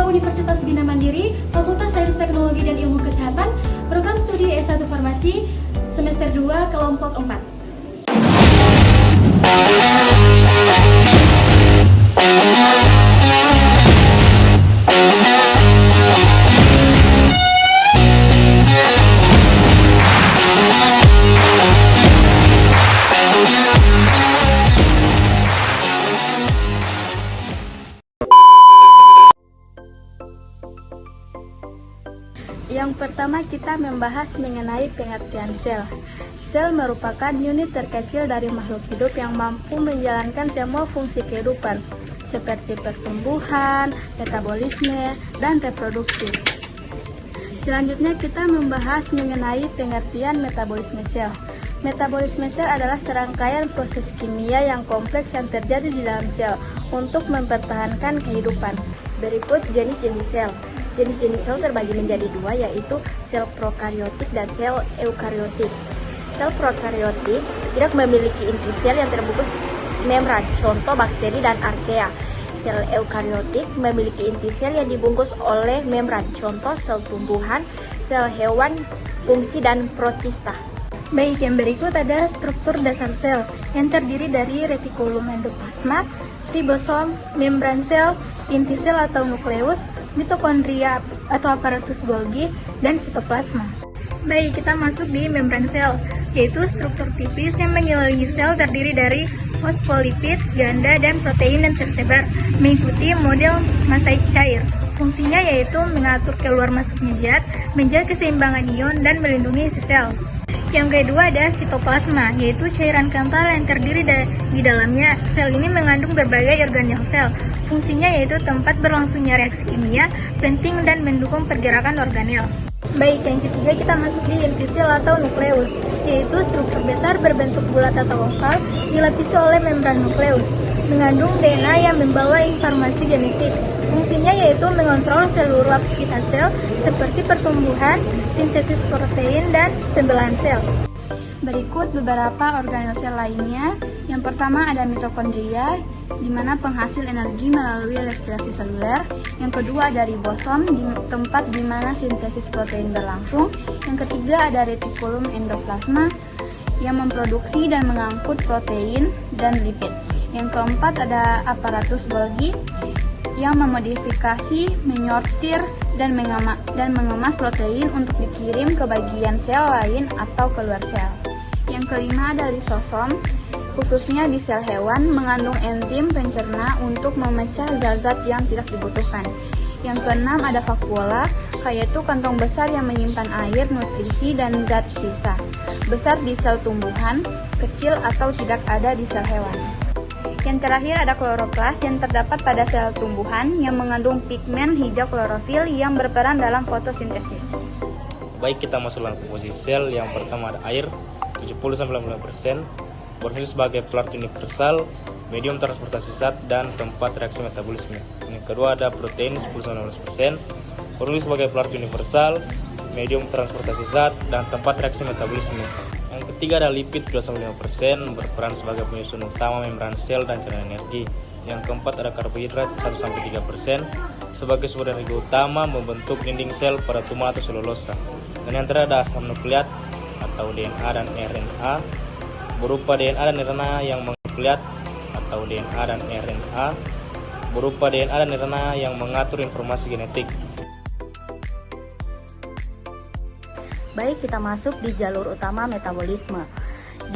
Universitas Bina Mandiri, Fakultas Sains Teknologi dan Ilmu Kesehatan, Program Studi S1 Farmasi, Semester 2, Kelompok 4. Yang pertama kita membahas mengenai pengertian sel. Sel merupakan unit terkecil dari makhluk hidup yang mampu menjalankan semua fungsi kehidupan, seperti pertumbuhan, metabolisme, dan reproduksi. Selanjutnya kita membahas mengenai pengertian metabolisme sel. Metabolisme sel adalah serangkaian proses kimia yang kompleks yang terjadi di dalam sel untuk mempertahankan kehidupan. Berikut jenis-jenis sel. Jenis-jenis sel terbagi menjadi dua, yaitu sel prokariotik dan sel eukariotik. Sel prokariotik tidak memiliki inti sel yang terbungkus membran, contoh bakteri dan archaea. Sel eukariotik memiliki inti sel yang dibungkus oleh membran, contoh sel tumbuhan, sel hewan, fungsi, dan protista. Baik, yang berikut ada struktur dasar sel yang terdiri dari retikulum endoplasma, ribosom, membran sel, inti sel atau nukleus, mitokondria atau aparatus Golgi, dan sitoplasma. Baik, kita masuk di membran sel, yaitu struktur tipis yang mengelilingi sel terdiri dari fosfolipid, ganda, dan protein yang tersebar mengikuti model mosaik cair. Fungsinya yaitu mengatur keluar masuknya zat, menjaga keseimbangan ion, dan melindungi isi sel. Yang kedua ada sitoplasma, yaitu cairan kental yang terdiri di dalamnya. Sel ini mengandung berbagai organel sel. Fungsinya yaitu tempat berlangsungnya reaksi kimia, penting dan mendukung pergerakan organel. Baik, yang ketiga kita masuk di inti sel atau nukleus, yaitu struktur besar berbentuk bulat atau oval dilapisi oleh membran nukleus, mengandung DNA yang membawa informasi genetik. Fungsinya yaitu mengontrol seluruh aktivitas sel seperti pertumbuhan, sintesis protein, dan pembelahan sel. Berikut beberapa organel sel lainnya. Yang pertama ada mitokondria, di mana penghasil energi melalui respirasi seluler. Yang kedua ada ribosom, tempat di mana sintesis protein berlangsung. Yang ketiga ada retikulum endoplasma, yang memproduksi dan mengangkut protein dan lipid. Yang keempat ada aparatus Golgi, yang memodifikasi, menyortir, dan mengemas protein untuk dikirim ke bagian sel lain atau keluar sel. Yang kelima ada lisosom, khususnya di sel hewan, mengandung enzim pencerna untuk memecah zat-zat yang tidak dibutuhkan. Yang keenam ada vakuola, yaitu kantong besar yang menyimpan air, nutrisi, dan zat sisa. Besar di sel tumbuhan, kecil atau tidak ada di sel hewan. Yang terakhir ada kloroplas yang terdapat pada sel tumbuhan yang mengandung pigmen hijau klorofil yang berperan dalam fotosintesis. Baik, kita masuk dalam komposisi sel. Yang pertama ada air 70-90%, berfungsi sebagai pelarut universal, medium transportasi zat, dan tempat reaksi metabolisme. Yang kedua ada protein 10-15%, berfungsi sebagai pelarut universal, medium transportasi zat, dan tempat reaksi metabolisme. Yang ketiga ada lipid 2-5%, berperan sebagai penyusun utama membran sel dan cadangan energi. Yang keempat ada karbohidrat 1-3%, sebagai sumber energi utama membentuk dinding sel pada tumor atau selulosa. Dan yang terakhir ada asam nukleat atau DNA dan RNA, berupa DNA dan RNA yang nukleat atau DNA dan RNA, berupa DNA dan RNA yang mengatur informasi genetik. Baik, kita masuk di jalur utama metabolisme.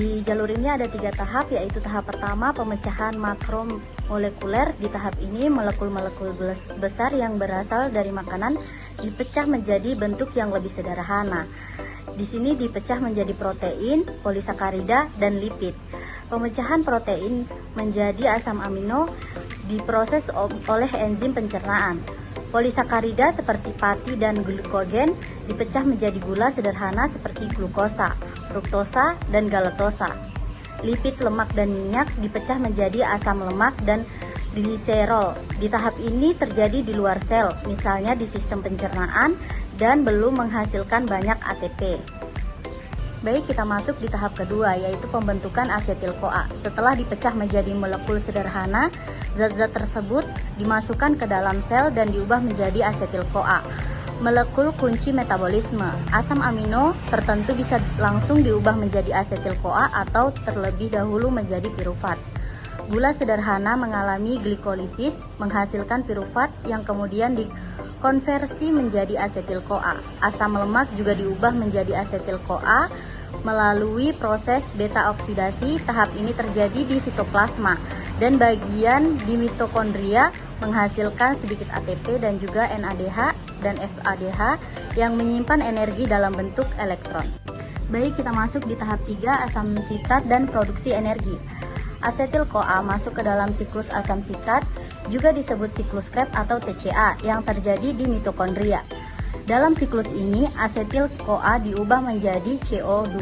Di jalur ini ada 3 tahap, yaitu tahap pertama pemecahan makromolekuler. Di tahap ini molekul-molekul besar yang berasal dari makanan dipecah menjadi bentuk yang lebih sederhana. Di sini dipecah menjadi protein, polisakarida, dan lipid. Pemecahan protein menjadi asam amino diproses oleh enzim pencernaan. Polisakarida seperti pati dan glukogen dipecah menjadi gula sederhana seperti glukosa, fruktosa, dan galaktosa. Lipid, lemak, dan minyak dipecah menjadi asam lemak dan gliserol. Di tahap ini terjadi di luar sel, misalnya di sistem pencernaan, dan belum menghasilkan banyak ATP. Baik, kita masuk di tahap kedua, yaitu pembentukan asetil-CoA. Setelah dipecah menjadi molekul sederhana, zat-zat tersebut dimasukkan ke dalam sel dan diubah menjadi asetil-CoA. Molekul kunci metabolisme. Asam amino tertentu bisa langsung diubah menjadi asetil-CoA atau terlebih dahulu menjadi pirufat. Gula sederhana mengalami glikolisis, menghasilkan pirufat yang kemudian dikonversi menjadi asetil-CoA. Asam lemak juga diubah menjadi asetil-CoA melalui proses beta oksidasi. Tahap ini terjadi di sitoplasma dan bagian di mitokondria menghasilkan sedikit ATP dan juga NADH dan FADH yang menyimpan energi dalam bentuk elektron. Baik, kita masuk di tahap 3, asam sitrat dan produksi energi. Asetil-CoA masuk ke dalam siklus asam sitrat, juga disebut siklus Krebs atau TCA, yang terjadi di mitokondria. Dalam siklus ini, asetil-CoA diubah menjadi CO2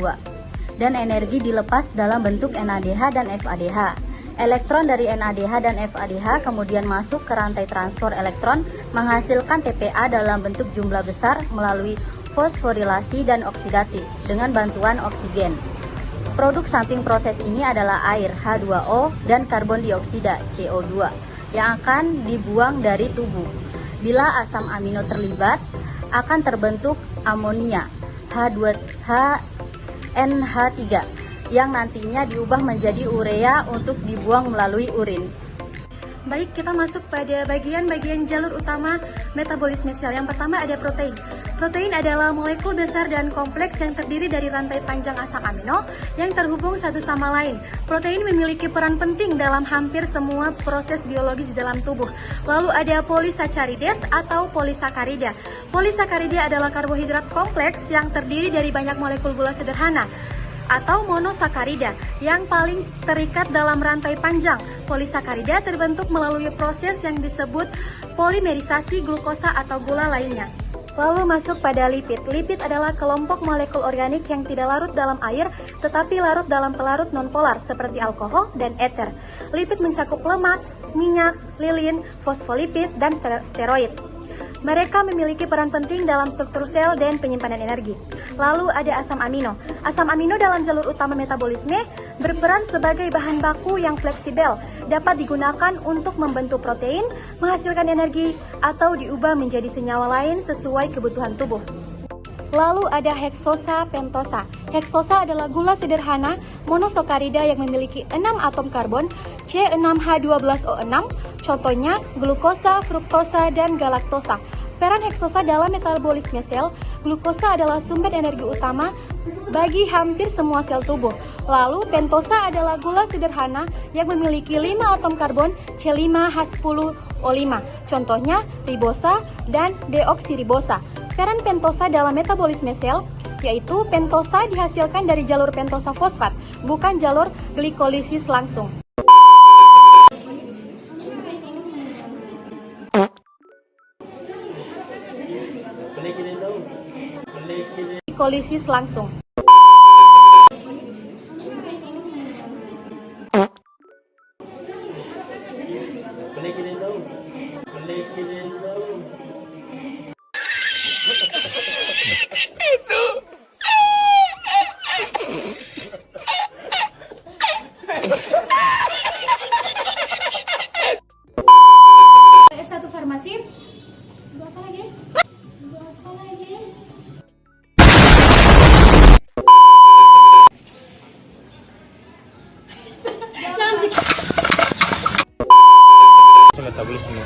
dan energi dilepas dalam bentuk NADH dan FADH. Elektron dari NADH dan FADH kemudian masuk ke rantai transport elektron, menghasilkan TPA dalam bentuk jumlah besar melalui fosforilasi dan oksidatif dengan bantuan oksigen. Produk samping proses ini adalah air H2O dan karbon dioksida CO2 yang akan dibuang dari tubuh. Bila asam amino terlibat, akan terbentuk amonia NH3 yang nantinya diubah menjadi urea untuk dibuang melalui urin. Baik, kita masuk pada bagian-bagian jalur utama metabolisme sel. Yang pertama ada protein. Protein adalah molekul besar dan kompleks yang terdiri dari rantai panjang asam amino yang terhubung satu sama lain. Protein memiliki peran penting dalam hampir semua proses biologis di dalam tubuh. Lalu ada polisaccharides atau polisakarida. Polisakarida adalah karbohidrat kompleks yang terdiri dari banyak molekul gula sederhana atau monosakarida yang paling terikat dalam rantai panjang. Polisakarida terbentuk melalui proses yang disebut polimerisasi glukosa atau gula lainnya. Lalu masuk pada lipid. Lipid adalah kelompok molekul organik yang tidak larut dalam air tetapi larut dalam pelarut nonpolar seperti alkohol dan eter. Lipid mencakup lemak, minyak, lilin, fosfolipid, dan steroid. Mereka memiliki peran penting dalam struktur sel dan penyimpanan energi. Lalu ada asam amino. Asam amino dalam jalur utama metabolisme berperan sebagai bahan baku yang fleksibel, dapat digunakan untuk membentuk protein, menghasilkan energi, atau diubah menjadi senyawa lain sesuai kebutuhan tubuh. Lalu ada heksosa pentosa. Heksosa adalah gula sederhana monosakarida yang memiliki 6 atom karbon C6H12O6, contohnya glukosa, fruktosa, dan galaktosa. Peran heksosa dalam metabolisme sel, glukosa adalah sumber energi utama bagi hampir semua sel tubuh. Lalu pentosa adalah gula sederhana yang memiliki 5 atom karbon C5H10O5, contohnya ribosa dan deoksiribosa. Peran pentosa dalam metabolisme sel, yaitu pentosa dihasilkan dari jalur pentosa fosfat, bukan jalur glikolisis langsung. Glikolisis langsung. S1 Farmasi. Berapa lagi? Metabolisme.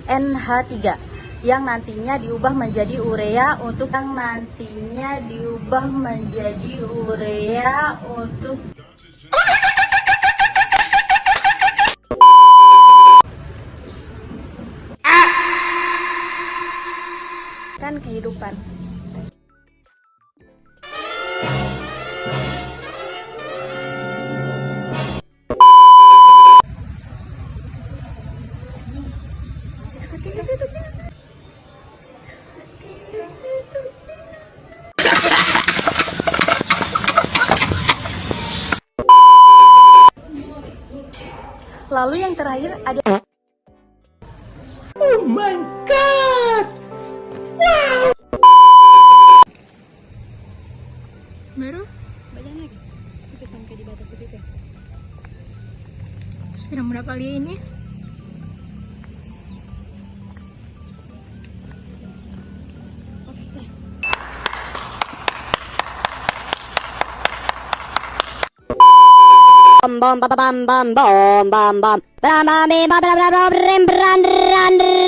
NH3 yang nantinya diubah menjadi urea untuk kan kehidupan. Lalu yang terakhir ada Baru bacaan lagi. Itu sampai di batas itu. sudah berapa kali ini? Oke, sudah. bom bom bam bam bom bam bam bam bam bam bam bam bam bam bam bam bam